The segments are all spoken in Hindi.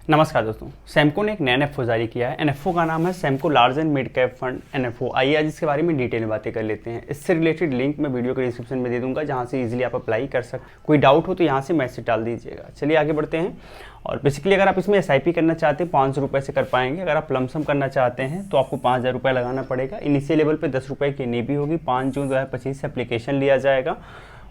नमस्कार दोस्तों, सैमको ने एक नया एनएफओ जारी किया है। एनएफओ का नाम है Samco large and mid cap fund NFO. आइए आज इसके बारे में डिटेल में बातें कर लेते हैं। इससे रिलेटेड लिंक मैं वीडियो के डिस्क्रिप्शन में दे दूंगा, जहां से इजीली आप अप्लाई कर सकते। कोई डाउट हो तो यहां से मैसेज डाल दीजिएगा। चलिए आगे बढ़ते हैं। और बेसिकली अगर आप इसमें एसआईपी करना चाहते हैं 500 रुपये से कर पाएंगे। अगर आप लमसम करना चाहते हैं तो आपको 5000 रुपये लगाना पड़ेगा। इनिशियल लेवल पर 10 रुपये की नीबी होगी। 5 जून 2025 से एप्लीकेशन लिया जाएगा।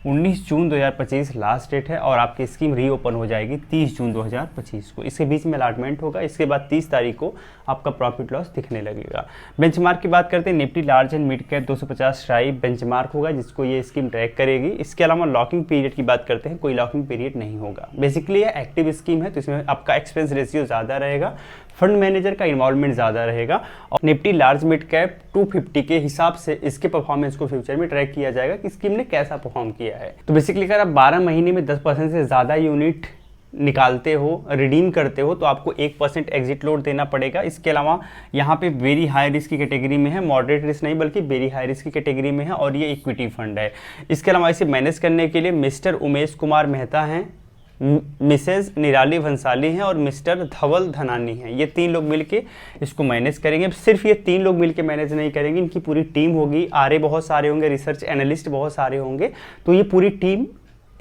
19 जून 2025 लास्ट डेट है और आपकी स्कीम रीओपन हो जाएगी 30 जून 2025 को। इसके बीच में अलॉटमेंट होगा। इसके बाद 30 तारीख को आपका प्रॉफिट लॉस दिखने लगेगा। बेंचमार्क की बात करते हैं, Nifty large and mid cap 250 stripe benchmark होगा, जिसको ये स्कीम ट्रैक करेगी। इसके अलावा लॉकिंग पीरियड की बात करते हैं, कोई लॉकिंग पीरियड नहीं होगा। बेसिकली ये एक्टिव स्कीम है, तो इसमें आपका एक्सपेंस रेशियो ज़्यादा रहेगा, फंड मैनेजर का इन्वॉल्वमेंट ज़्यादा रहेगा और निफ्टी लार्ज मिड कैप 250 के हिसाब से इसके परफॉर्मेंस को फ्यूचर में ट्रैक किया जाएगा कि स्कीम ने कैसा परफॉर्म किया है। तो बेसिकली अगर आप 12 महीने में 10% से ज़्यादा यूनिट निकालते हो, रिडीम करते हो, तो आपको 1% एग्जिट लोड देना पड़ेगा। इसके अलावा यहाँ पे वेरी हाई रिस्क की कैटेगरी में है, मॉडरेट रिस्क नहीं बल्कि वेरी हाई रिस्क की कैटेगरी में है और ये इक्विटी फंड है। इसके अलावा इसे मैनेज करने के लिए मिस्टर उमेश कुमार मेहता हैं, मिसेज निराली भंसाली हैं और मिस्टर धवल धनानी हैं। ये 3 लोग मिलके इसको मैनेज करेंगे। सिर्फ ये 3 लोग मिलके मैनेज नहीं करेंगे, इनकी पूरी टीम होगी। आरए बहुत सारे होंगे, रिसर्च एनालिस्ट बहुत सारे होंगे, तो ये पूरी टीम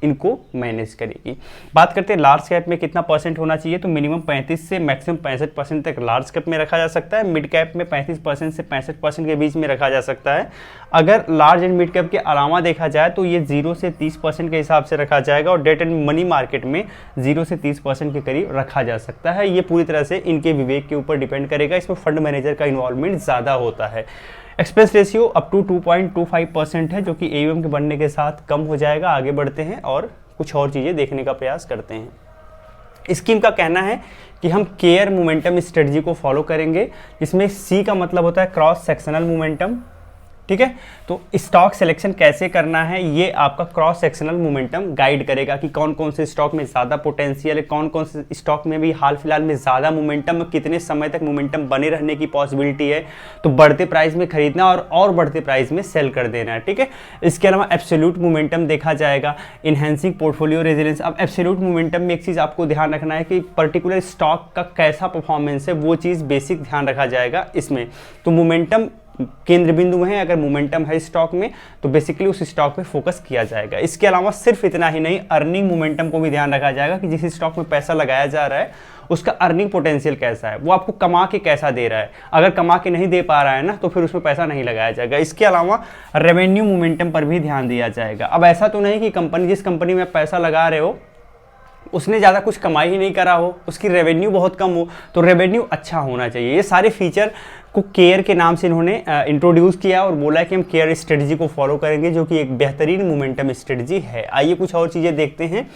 इनको मैनेज करेगी। बात करते हैं लार्ज कैप में कितना परसेंट होना चाहिए, तो मिनिमम 35 से मैक्सिमम 65% तक लार्ज कैप में रखा जा सकता है। मिड कैप में 35% से 65% के बीच में रखा जा सकता है। अगर लार्ज एंड मिड कैप के अलावा देखा जाए तो ये 0 से 30% के हिसाब से रखा जाएगा और डेट एंड मनी मार्केट में 0 से 30% के करीब रखा जा सकता है। ये पूरी तरह से इनके विवेक के ऊपर डिपेंड करेगा। इसमें फंड मैनेजर का इन्वॉल्वमेंट ज़्यादा होता है। एक्सपेंस रेशियो अप टू 2.25% है, जो कि एयूएम के बढ़ने के साथ कम हो जाएगा। आगे बढ़ते हैं और कुछ और चीज़ें देखने का प्रयास करते हैं। स्कीम का कहना है कि हम केयर मोमेंटम स्ट्रेटजी को फॉलो करेंगे, जिसमें सी का मतलब होता है क्रॉस सेक्शनल मोमेंटम। ठीक है, तो स्टॉक सिलेक्शन कैसे करना है ये आपका क्रॉस सेक्शनल मोमेंटम गाइड करेगा कि कौन कौन से स्टॉक में ज़्यादा पोटेंशियल है, कौन कौन से स्टॉक में भी हाल फिलहाल में ज़्यादा मोमेंटम, कितने समय तक मोमेंटम बने रहने की पॉसिबिलिटी है। तो बढ़ते प्राइस में खरीदना और बढ़ते प्राइस में सेल कर देना है। ठीक है, इसके अलावा एब्सोल्यूट मोमेंटम देखा जाएगा, इनहेंसिंग पोर्टफोलियो रेजिलियंस। अब एब्सोल्यूट मोमेंटम में एक चीज़ आपको ध्यान रखना है कि पर्टिकुलर स्टॉक का कैसा परफॉर्मेंस है, वो चीज़ बेसिक ध्यान रखा जाएगा इसमें। तो मोमेंटम केंद्र बिंदु में है। अगर मोमेंटम है स्टॉक में तो बेसिकली उस स्टॉक पे फोकस किया जाएगा। इसके अलावा सिर्फ इतना ही नहीं, अर्निंग मोमेंटम को भी ध्यान रखा जाएगा कि जिस स्टॉक में पैसा लगाया जा रहा है उसका अर्निंग पोटेंशियल कैसा है, वो आपको कमा के कैसा दे रहा है। अगर कमा के नहीं दे पा रहा है ना, तो फिर उसमें पैसा नहीं लगाया जाएगा। इसके अलावा रेवेन्यू मोमेंटम पर भी ध्यान दिया जाएगा। अब ऐसा तो नहीं कि जिस कंपनी में पैसा लगा रहे हो उसने ज़्यादा कुछ कमाई ही नहीं करा हो, उसकी रेवेन्यू बहुत कम हो, तो रेवेन्यू अच्छा होना चाहिए। ये सारे फीचर को केयर के नाम से इन्होंने इंट्रोड्यूस किया और बोला कि हम केयर स्ट्रेटजी को फॉलो करेंगे, जो कि एक बेहतरीन मोमेंटम स्ट्रेटजी है। आइए कुछ और चीज़ें देखते हैं।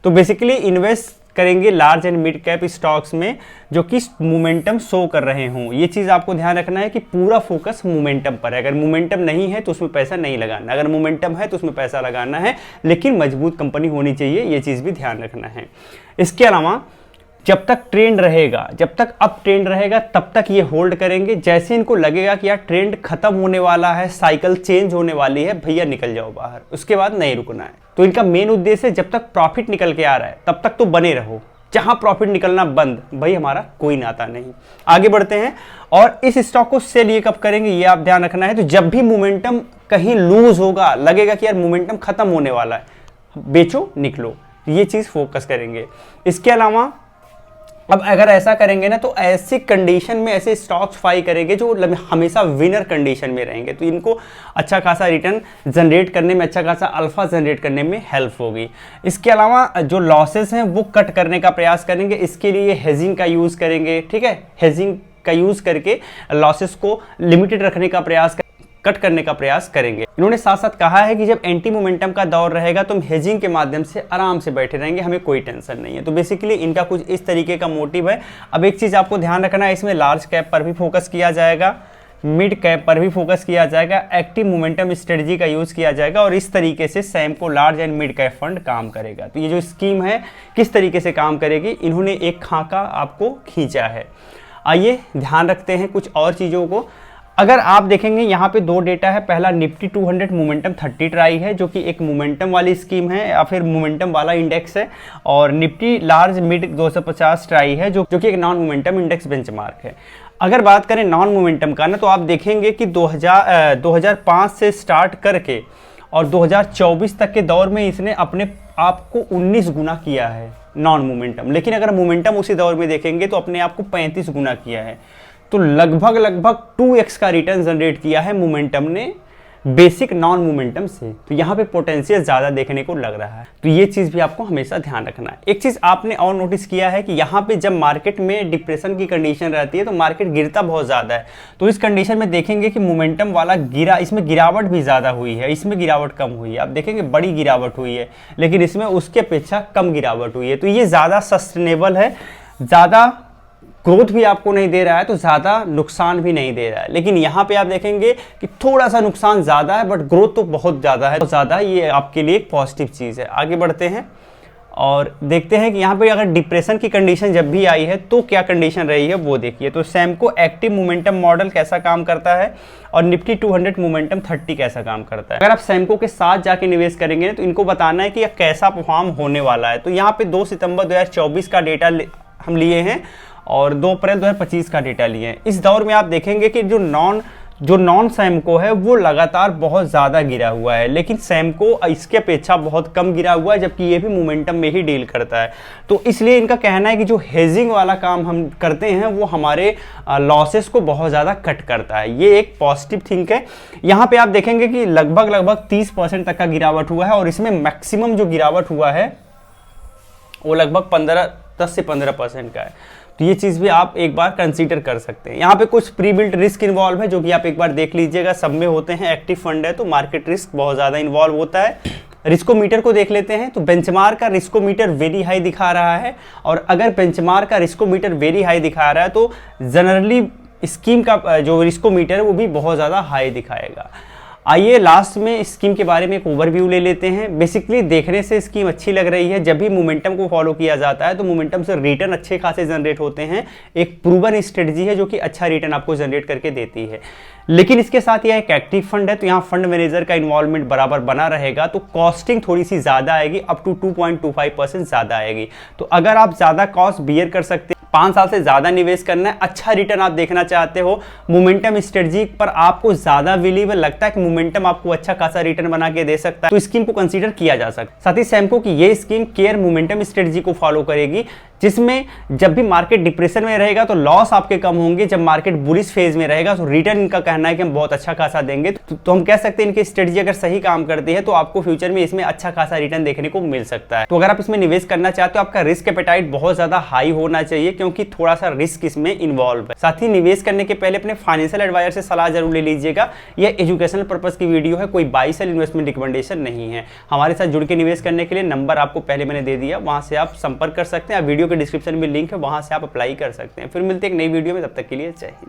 तो बेसिकली इन्वेस्ट करेंगे large and mid cap stocks में जो कि मोमेंटम शो कर रहे हों। ये चीज़ आपको ध्यान रखना है कि पूरा फोकस मोमेंटम पर है। अगर मोमेंटम नहीं है तो उसमें पैसा नहीं लगाना, अगर मोमेंटम है तो उसमें पैसा लगाना है, लेकिन मजबूत कंपनी होनी चाहिए, ये चीज़ भी ध्यान रखना है। इसके अलावा जब तक ट्रेंड रहेगा, जब तक अप ट्रेंड रहेगा, तब तक ये होल्ड करेंगे। जैसे इनको लगेगा कि यार ट्रेंड खत्म होने वाला है, साइकिल चेंज होने वाली है, भैया निकल जाओ बाहर, उसके बाद नहीं रुकना है। तो इनका मेन उद्देश्य है जब तक प्रॉफिट निकल के आ रहा है तब तक तो बने रहो, जहां प्रॉफिट निकलना बंद, भाई हमारा कोई नाता नहीं। आगे बढ़ते हैं और इस स्टॉक को सेल ये कब करेंगे ये आप ध्यान रखना है। तो जब भी मोमेंटम कहीं लूज होगा, लगेगा कि यार मोमेंटम खत्म होने वाला है, बेचो निकलो, ये चीज फोकस करेंगे। इसके अलावा अब अगर ऐसा करेंगे ना, तो ऐसी कंडीशन में ऐसे स्टॉक्स बाई करेंगे जो हमेशा विनर कंडीशन में रहेंगे, तो इनको अच्छा खासा रिटर्न जनरेट करने में, अच्छा खासा अल्फा जनरेट करने में हेल्प होगी। इसके अलावा जो लॉसेस हैं वो कट करने का प्रयास करेंगे। इसके लिए हेजिंग का यूज़ करेंगे। ठीक है, हेजिंग का यूज़ करके लॉसेस को लिमिटेड रखने का प्रयास कट करने का प्रयास करेंगे। इन्होंने साथ साथ कहा है कि जब एंटी मोमेंटम का दौर रहेगा तो हम हेजिंग के माध्यम से आराम से बैठे रहेंगे, हमें कोई टेंशन नहीं है। तो बेसिकली इनका कुछ इस तरीके का मोटिव है। अब एक चीज़ आपको ध्यान रखना है, इसमें लार्ज कैप पर भी फोकस किया जाएगा, मिड कैप पर भी फोकस किया जाएगा, एक्टिव मोमेंटम स्ट्रेटजी का यूज़ किया जाएगा और इस तरीके से Samco large and mid cap fund काम करेगा। तो ये जो स्कीम है किस तरीके से काम करेगी, इन्होंने एक खाका आपको खींचा है। आइए ध्यान रखते हैं कुछ और चीज़ों को। अगर आप देखेंगे यहाँ पे दो डेटा है, पहला निफ्टी 200 मोमेंटम 30 ट्राई है जो कि एक मोमेंटम वाली स्कीम है या फिर मोमेंटम वाला इंडेक्स है, और निफ्टी लार्ज मिड 250 ट्राई है जो कि एक नॉन मोमेंटम इंडेक्स बेंचमार्क है। अगर बात करें नॉन मोमेंटम का ना, तो आप देखेंगे कि 2005 से स्टार्ट करके और 2024 तक के दौर में इसने अपने आप को 19 गुना किया है नॉन मोमेंटम, लेकिन अगर मोमेंटम उसी दौर में देखेंगे तो अपने आप को 35 गुना किया है। तो लगभग 2x का रिटर्न जनरेट किया है मोमेंटम ने बेसिक नॉन मोमेंटम से। तो यहाँ पे पोटेंशियल ज़्यादा देखने को लग रहा है, तो ये चीज़ भी आपको हमेशा ध्यान रखना है। एक चीज़ आपने और नोटिस किया है कि यहाँ पे जब मार्केट में डिप्रेशन की कंडीशन रहती है तो मार्केट गिरता बहुत ज़्यादा है। तो इस कंडीशन में देखेंगे कि मोमेंटम वाला गिरा, इसमें गिरावट भी ज़्यादा हुई है, इसमें गिरावट कम हुई है। आप देखेंगे बड़ी गिरावट हुई है, लेकिन इसमें उसके अपेक्षा कम गिरावट हुई है। तो ये ज़्यादा सस्टेनेबल है, ज़्यादा ग्रोथ भी आपको नहीं दे रहा है तो ज़्यादा नुकसान भी नहीं दे रहा है। लेकिन यहाँ पे आप देखेंगे कि थोड़ा सा नुकसान ज़्यादा है बट ग्रोथ तो बहुत ज़्यादा है, तो ज़्यादा ये आपके लिए एक पॉजिटिव चीज़ है। आगे बढ़ते हैं और देखते हैं कि यहाँ पे अगर डिप्रेशन की कंडीशन जब भी आई है तो क्या कंडीशन रही है वो देखिए। तो सैमको एक्टिव मोमेंटम मॉडल कैसा काम करता है और निफ्टी 200 मोमेंटम 30 कैसा काम करता है। अगर आप सैमको के साथ जाके निवेश करेंगे तो इनको बताना है कि यह कैसा परफॉर्म होने वाला है। तो यहाँ पे 2 सितंबर 2024 का डेटा हम लिए हैं और 2 अप्रैल 2025 का डेटा लिए हैं। इस दौर में आप देखेंगे कि जो नॉन सैमको है वो लगातार बहुत ज़्यादा गिरा हुआ है, लेकिन सैमको इसके अपेक्षा बहुत कम गिरा हुआ है, जबकि ये भी मोमेंटम में ही डील करता है। तो इसलिए इनका कहना है कि जो हेजिंग वाला काम हम करते हैं वो हमारे लॉसेस को बहुत ज़्यादा कट करता है। ये एक पॉजिटिव थिंक है। यहाँ पे आप देखेंगे कि लगभग 30% तक का गिरावट हुआ है और इसमें मैक्सिमम जो गिरावट हुआ है वो लगभग 10 से 15% का है। तो ये चीज़ भी आप एक बार कंसीडर कर सकते हैं। यहाँ पे कुछ प्री बिल्ट रिस्क इन्वॉल्व है जो कि आप एक बार देख लीजिएगा, सब में होते हैं। एक्टिव फंड है तो मार्केट रिस्क बहुत ज़्यादा इन्वॉल्व होता है। रिस्कोमीटर को देख लेते हैं तो बेंचमार्क का रिस्कोमीटर वेरी हाई दिखा रहा है, और अगर बेंचमार्क का रिस्कोमीटर वेरी हाई दिखा रहा है तो जनरली स्कीम का जो रिस्कोमीटर है वो भी बहुत ज़्यादा हाई दिखाएगा। आइए लास्ट में स्कीम के बारे में एक ओवरव्यू ले लेते हैं। बेसिकली देखने से स्कीम अच्छी लग रही है। जब भी मोमेंटम को फॉलो किया जाता है तो मोमेंटम से रिटर्न अच्छे खासे जनरेट होते हैं। एक प्रूवन स्ट्रेटजी है जो कि अच्छा रिटर्न आपको जनरेट करके देती है। लेकिन इसके साथ यह एक एक्टिव फंड है तो यहाँ फंड मैनेजर का इन्वॉल्वमेंट बराबर बना रहेगा, तो कॉस्टिंग थोड़ी सी ज़्यादा आएगी, अप टू 2.25% ज़्यादा आएगी। तो अगर आप ज़्यादा कॉस्ट बियर कर सकते हैं, 5 साल से ज़्यादा निवेश करना है, अच्छा रिटर्न आप देखना चाहते हो, मोमेंटम स्ट्रेटजी पर आपको ज़्यादा बिलीव लगता है कि मोमेंटम आपको अच्छा खासा रिटर्न बना के दे सकता है, तो स्कीम को कंसीडर किया जा सकता है। साथ ही सैमको की ये स्कीम केयर मोमेंटम स्ट्रेटजी को फॉलो करेगी, जिसमें जब भी मार्केट डिप्रेशन में रहेगा तो लॉस आपके कम होंगे, जब मार्केट बुलिश फेज में रहेगा तो रिटर्न इनका कहना है कि हम बहुत अच्छा खासा देंगे। तो हम कह सकते हैं इनकी स्ट्रेटजी अगर सही काम करती है तो आपको फ्यूचर में इसमें अच्छा खासा रिटर्न देखने को मिल सकता है। तो अगर आप इसमें निवेश करना चाहते हो, आपका रिस्क एपेटाइट बहुत ज्यादा हाई होना चाहिए क्योंकि थोड़ा सा रिस्क इसमें इन्वॉल्व है। साथ ही निवेश करने के पहले अपने फाइनेंशियल एडवाइजर से सलाह जरूर ले लीजिएगा। यह एजुकेशनल पर्पज की वीडियो है, कोई बाई सेल इन्वेस्टमेंट रिकमेंडेशन नहीं है। हमारे साथ जुड़ के निवेश करने के लिए नंबर आपको पहले मैंने दे दिया, वहां से आप संपर्क कर सकते हैं। वीडियो के डिस्क्रिप्शन में लिंक है, वहां से आप अप्लाई कर सकते हैं। फिर मिलते हैं एक नई वीडियो में, तब तक के लिए जय हिंद।